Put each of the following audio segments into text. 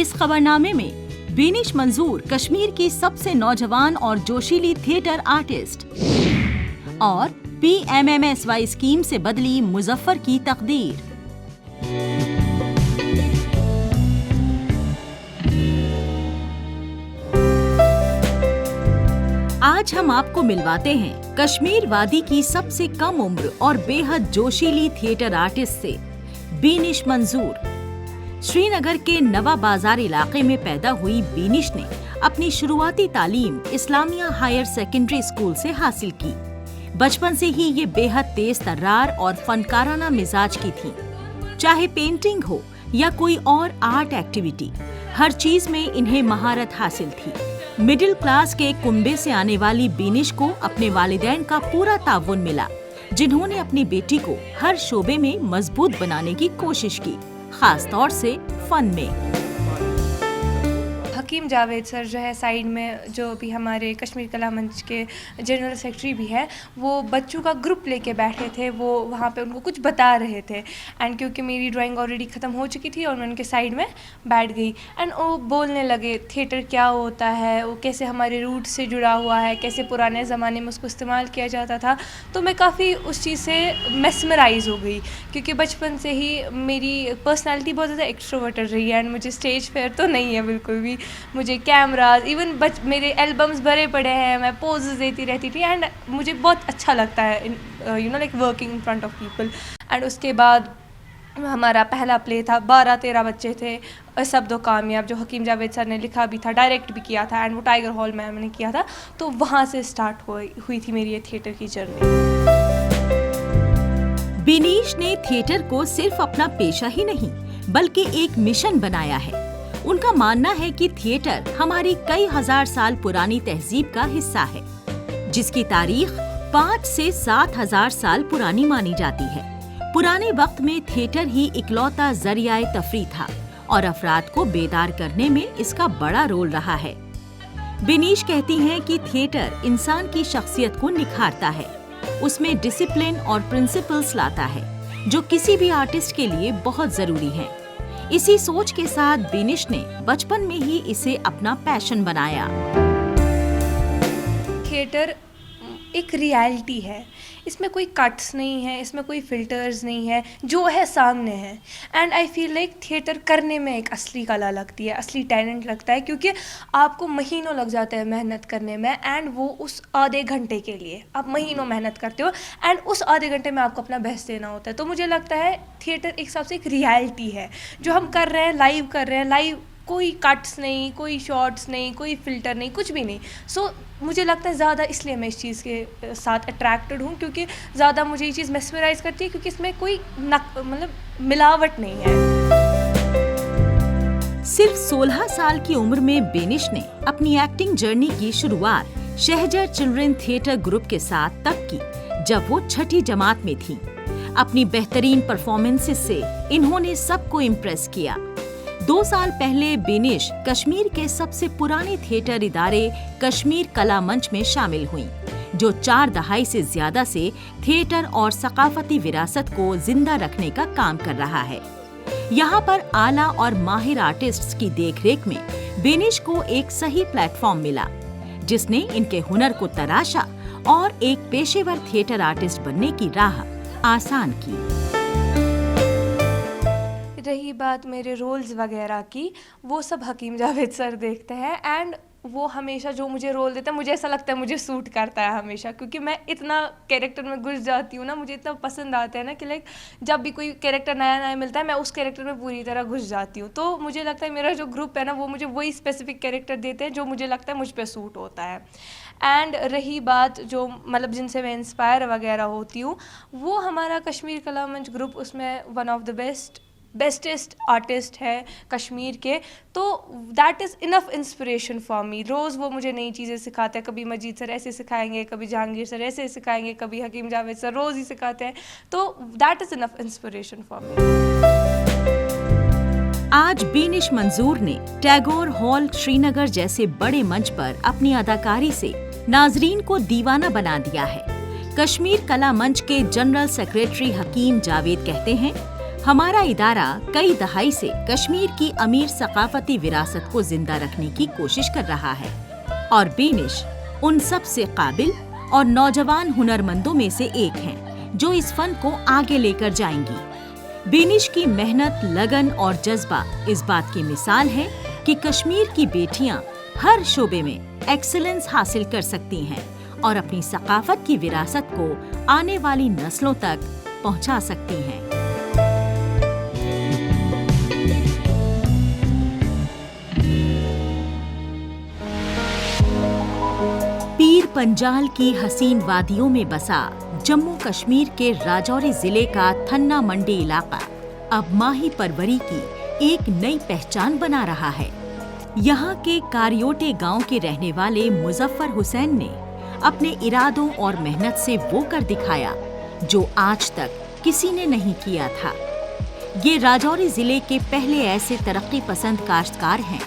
इस खबरनामे में बेनिश मंजूर कश्मीर की सबसे नौजवान और जोशीली थिएटर आर्टिस्ट और PMMSY स्कीम से बदली मुजफ्फर की तकदीर। आज हम आपको मिलवाते हैं कश्मीर वादी की सबसे कम उम्र और बेहद जोशीली थिएटर आर्टिस्ट से बेनिश मंजूर। श्रीनगर के नवा बाजार इलाके में पैदा हुई बेनिश ने अपनी शुरुआती तालीम इस्लामिया हायर सेकेंडरी स्कूल से हासिल की। बचपन से ही ये बेहद तेज तर्रार और फनकाराना मिजाज की थी। चाहे पेंटिंग हो या कोई और आर्ट एक्टिविटी, हर चीज में इन्हें महारत हासिल थी। मिडिल क्लास के कुंबे से आने वाली बेनिश को अपने वालिदैन का पूरा ताउन मिला, जिन्होंने अपनी बेटी को हर शोबे में मजबूत बनाने की कोशिश की, खास तौर से फन में। हकीम जावेद सर जो है साइड में, जो भी हमारे कश्मीर कला मंच के जनरल सेक्रेटरी भी हैं, वो बच्चों का ग्रुप लेके बैठे थे। वो वहाँ पे उनको कुछ बता रहे थे एंड क्योंकि मेरी ड्राइंग ऑलरेडी ख़त्म हो चुकी थी और मैं उनके साइड में बैठ गई एंड वो बोलने लगे थिएटर क्या होता है, वो कैसे हमारे रूट से जुड़ा हुआ है, कैसे पुराने ज़माने में उसको इस्तेमाल किया जाता था। तो मैं काफ़ी उस चीज़ से मेस्मराइज़ हो गई क्योंकि बचपन से ही मेरी पर्सनैलिटी बहुत ज़्यादा एक्सट्रोवर्टेड रही है एंड मुझे स्टेज फेयर तो नहीं है बिल्कुल भी। मुझे कैमराज, इवन मेरे एल्बम्स भरे पड़े हैं, मैं पोजेस देती रहती थी एंड मुझे बहुत अच्छा लगता है like working in front of people. And उसके बाद हमारा पहला प्ले था, 12-13 बच्चे थे, सब दो कामयाब, जो हकीम जावेद सर ने लिखा भी था, डायरेक्ट भी किया था एंड वो टाइगर हॉल में मैंने किया था। तो वहाँ से स्टार्ट हुई थी मेरी ये थिएटर की जर्नी। बेनिश ने थिएटर को सिर्फ अपना पेशा ही नहीं बल्कि एक मिशन बनाया है। उनका मानना है कि थिएटर हमारी कई हजार साल पुरानी तहजीब का हिस्सा है, जिसकी तारीख 5 से 7 हजार साल पुरानी मानी जाती है। पुराने वक्त में थिएटर ही इकलौता जरिया तफरीह था और अफराद को बेदार करने में इसका बड़ा रोल रहा है। बेनिश कहती हैं कि थिएटर इंसान की शख्सियत को निखारता है, उसमें डिसिप्लिन और प्रिंसिपल्स लाता है, जो किसी भी आर्टिस्ट के लिए बहुत जरूरी है। इसी सोच के साथ बेनिश ने बचपन में ही इसे अपना पैशन बनाया। थिएटर एक रियलिटी है, इसमें कोई कट्स नहीं है, इसमें कोई फिल्टर्स नहीं है, जो है सामने है। And I feel like theatre करने में एक असली कला लगती है, असली टैलेंट लगता है, क्योंकि आपको महीनों लग जाते हैं मेहनत करने में एंड वो उस आधे घंटे के लिए आप महीनों मेहनत करते हो एंड उस आधे घंटे में आपको अपना बेस्ट देना होता है। तो मुझे लगता है थिएटर एक हिसाब से एक रियलिटी है जो हम कर रहे हैं, लाइव कर रहे हैं, लाइव, कोई कट्स नहीं, कोई शॉर्ट्स नहीं, कोई फिल्टर नहीं, कुछ भी नहीं। सो मुझे लगता है ज़्यादा इसलिए मैं इस चीज़ के साथ अट्रैक्टेड हूँ, क्योंकि ज़्यादा मुझे ये चीज़ मेस्मराइज़ करती है, क्योंकि इसमें कोई मिलावट नहीं है। सिर्फ 16 साल की उम्र में बेनिश ने अपनी एक्टिंग जर्नी की शुरुआत शहजर चिल्ड्रन थिएटर ग्रुप के साथ तब की, जब वो 6ठी जमात में थी। अपनी बेहतरीन परफॉर्मेंसेस से इन्होंने सबको इम्प्रेस किया। 2 साल पहले बेनिश कश्मीर के सबसे पुराने थिएटर इदारे कश्मीर कला मंच में शामिल हुईं, जो 4 दहाई से ज्यादा से थिएटर और सकाफती विरासत को जिंदा रखने का काम कर रहा है। यहाँ पर आला और माहिर आर्टिस्ट्स की देखरेख में बेनिश को एक सही प्लेटफॉर्म मिला, जिसने इनके हुनर को तराशा और एक पेशेवर थिएटर आर्टिस्ट बनने की राह आसान की। रही बात मेरे रोल्स वगैरह की, वो सब हकीम जावेद सर देखते हैं एंड वो हमेशा जो मुझे रोल देता है, मुझे ऐसा लगता है मुझे सूट करता है हमेशा, क्योंकि मैं इतना कैरेक्टर में घुस जाती हूँ ना, मुझे इतना पसंद आता है ना कि लाइक जब भी कोई कैरेक्टर नया नया मिलता है मैं उस कैरेक्टर में पूरी तरह घुस जाती हूँ। तो मुझे लगता है मेरा जो ग्रुप है ना, वो मुझे वही स्पेसिफिक कैरेक्टर देते हैं जो मुझे लगता है मुझ पर सूट होता है। एंड रही बात जो जिनसे मैं इंस्पायर वगैरह होती हूँ, वो हमारा कश्मीर कला मंच ग्रुप, उसमें one of the bestest artist है कश्मीर के, तो that is enough inspiration for me. रोज़ वो मुझे नई चीज़ें सिखाते हैं, कभी मजीद सर ऐसे सिखाएंगे, कभी जहांगीर सर ऐसे सिखाएंगे, कभी हकीम जावेद सर रोज़ ही सिखाते हैं, तो that is enough inspiration for मी। आज बेनिश मंजूर ने टैगोर हॉल श्रीनगर जैसे बड़े मंच पर अपनी अदाकारी से नाजरीन को दीवाना बना दिया है। कश्मीर कला मंच के जनरल सेक्रेटरी हकीम जावेद कहते हैं, हमारा इदारा कई दहाई से कश्मीर की अमीर सकाफती विरासत को जिंदा रखने की कोशिश कर रहा है और बेनिश उन सबसे काबिल और नौजवान हुनरमंदों में से एक हैं जो इस फन को आगे लेकर जाएंगी। बेनिश की मेहनत, लगन और जज्बा इस बात की मिसाल है कि कश्मीर की बेटियां हर शोबे में एक्सीलेंस हासिल कर सकती हैं और अपनी सकाफत की विरासत को आने वाली नस्लों तक पहुंचा सकती हैं। पीर पंजाल की हसीन वादियों में बसा जम्मू कश्मीर के राजौरी जिले का थन्ना मंडी इलाका अब माही परवरी की एक नई पहचान बना रहा है। यहाँ के कारियोटे गांव के रहने वाले मुजफ्फर हुसैन ने अपने इरादों और मेहनत से वो कर दिखाया जो आज तक किसी ने नहीं किया था। ये राजौरी जिले के पहले ऐसे तरक्की पसंद काश्तकार हैं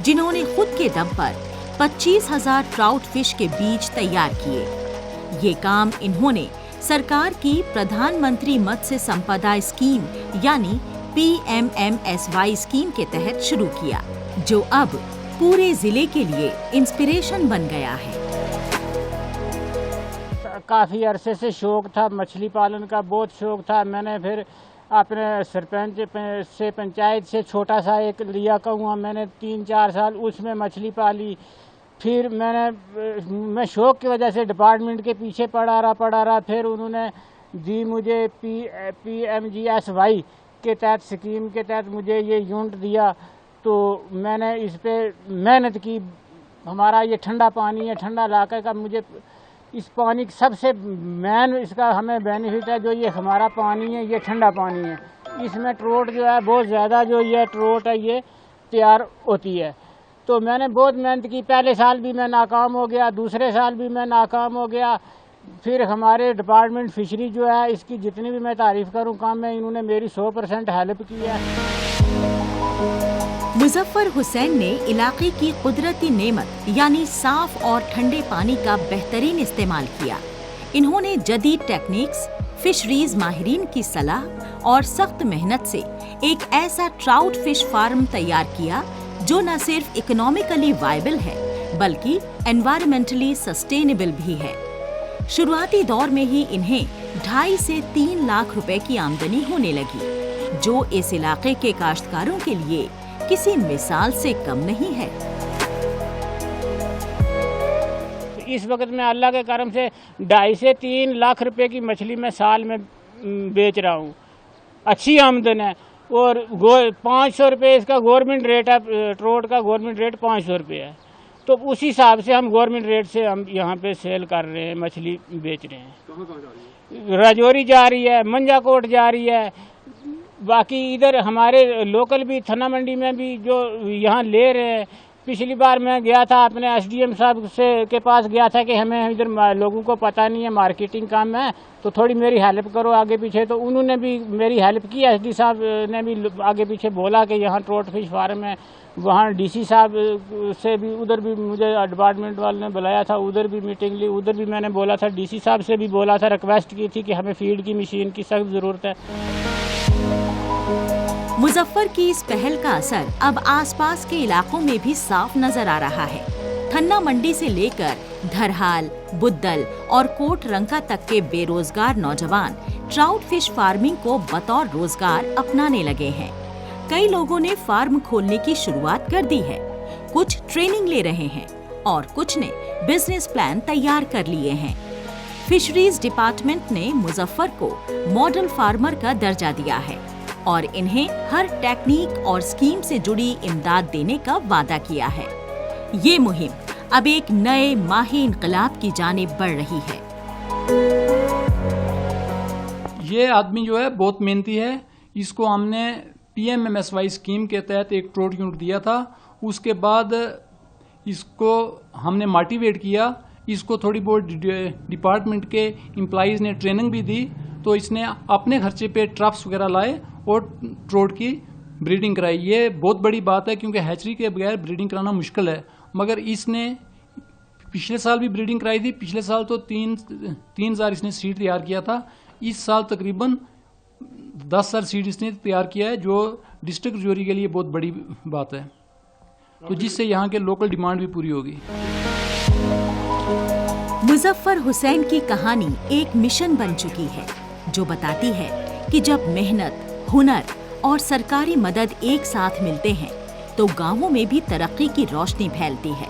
जिन्होंने खुद के दम पर 25,000 ट्राउट फिश के बीज तैयार किए। ये काम इन्होंने सरकार की प्रधानमंत्री मत्स्य संपदा स्कीम यानी PMMSY स्कीम के तहत शुरू किया, जो अब पूरे जिले के लिए इंस्पिरेशन बन गया है। काफ़ी अरसे से शौक था, मछली पालन का बहुत शौक था। मैंने फिर अपने सरपंच से, पंचायत से छोटा सा एक लिया कौआ, मैंने 3-4 साल उसमें मछली पाली। फिर मैं शौक की वजह से डिपार्टमेंट के पीछे पड़ा रहा। फिर उन्होंने दी मुझे PMGSY के तहत, स्कीम के तहत मुझे ये यूनिट दिया। तो मैंने इस पे मेहनत की। हमारा ये ठंडा पानी है, ठंडा इलाके का, मुझे इस पानी सबसे मेन इसका हमें बेनिफिट है, जो ये हमारा पानी है ये ठंडा पानी है। इसमें ट्रोट जो है बहुत ज़्यादा, जो ये ट्रोट है ये तैयार होती है। तो मैंने बहुत मेहनत की। पहले साल भी मैं नाकाम हो गया, दूसरे साल भी मैं नाकाम हो गया। फिर हमारे डिपार्टमेंट फिशरी जो है, इसकी जितनी भी मैं तारीफ़ करूँ काम में, इन्होंने मेरी 100% हेल्प की है। मुजफ्फर हुसैन ने इलाके की कुदरती नेमत यानी साफ और ठंडे पानी का बेहतरीन इस्तेमाल किया। इन्होंने जदीद टेक्निक्स, फिशरीज माहिरीन की सलाह और सख्त मेहनत से एक ऐसा ट्राउट फिश फार्म तैयार किया जो न सिर्फ इकोनॉमिकली वायबल है बल्कि एनवायरमेंटली सस्टेनेबल भी है। शुरुआती दौर में ही इन्हें 2.5 से 3 लाख रुपए की आमदनी होने लगी, जो इस इलाके के काश्तकारों के लिए किसी मिसाल से कम नहीं है। इस वक्त मैं अल्लाह के करम से 2.5 से 3 लाख रुपए की मछली मैं साल में बेच रहा हूँ। अच्छी आमदन है। और 500 रुपये इसका गवर्नमेंट रेट है, ट्रोट का गवर्नमेंट रेट 500 रुपये है। तो उस हिसाब से हम गवर्नमेंट रेट से हम यहाँ पे सेल कर रहे हैं, मछली बेच रहे हैं। कहाँ जा रही है? राजौरी जा रही है, मंजाकोट जा रही है, बाकी इधर हमारे लोकल भी थना मंडी में भी जो यहाँ ले रहे हैं। पिछली बार मैं गया था अपने SDM साहब के पास गया था कि हमें इधर लोगों को पता नहीं है, मार्केटिंग काम है, तो थोड़ी मेरी हेल्प करो आगे पीछे। तो उन्होंने भी मेरी हेल्प की। SD साहब ने भी आगे पीछे बोला कि यहाँ ट्रोट फिश फार्म है। वहाँ DC साहब से भी, उधर भी मुझे डिपार्टमेंट वाले ने बुलाया था, उधर भी मीटिंग ली। उधर भी मैंने बोला था, DC साहब से भी बोला था, रिक्वेस्ट की थी कि हमें फीड की मशीन की सख्त ज़रूरत है। मुजफ्फर की इस पहल का असर अब आसपास के इलाकों में भी साफ नजर आ रहा है। थन्ना मंडी से लेकर धरहाल, बुद्दल और कोट रंका तक के बेरोजगार नौजवान ट्राउट फिश फार्मिंग को बतौर रोजगार अपनाने लगे हैं। कई लोगों ने फार्म खोलने की शुरुआत कर दी है, कुछ ट्रेनिंग ले रहे हैं और कुछ ने बिजनेस प्लान तैयार कर लिए हैं। फिशरीज डिपार्टमेंट ने मुजफ्फर को मॉडल फार्मर का दर्जा दिया है और इन्हें हर टेक्निक और स्कीम से जुड़ी इमदाद देने का वादा किया है। ये मुहिम अब एक नए माही इनकलाब की जानिब बढ़ रही है। ये आदमी जो है बहुत मेहनती है। इसको हमने PMMSY स्कीम के तहत एक ट्रोट यूनिट दिया था। उसके बाद इसको हमने मोटिवेट किया। इसको थोड़ी बहुत डिपार्टमेंट के एम्प्लॉइज ने ट्रेनिंग भी दी, तो इसने अपने खर्चे पे ट्रप्स वगैरह लाए और ट्रोट की ब्रीडिंग कराई। ये बहुत बड़ी बात है क्योंकि हैचरी के बगैर ब्रीडिंग कराना मुश्किल है। मगर इसने पिछले साल भी ब्रीडिंग कराई थी। पिछले साल तो 3,000 इसने सीड तैयार किया था। इस साल तकरीबन 10 साल सीड्स ने तैयार किया है, जो डिस्ट्रिक्ट रजौरी के लिए बहुत बड़ी बात है, तो जिससे यहाँ के लोकल डिमांड भी पूरी होगी। मुजफ्फर हुसैन की कहानी एक मिशन बन चुकी है, जो बताती है कि जब मेहनत, हुनर और सरकारी मदद एक साथ मिलते हैं तो गांवों में भी तरक्की की रोशनी फैलती है।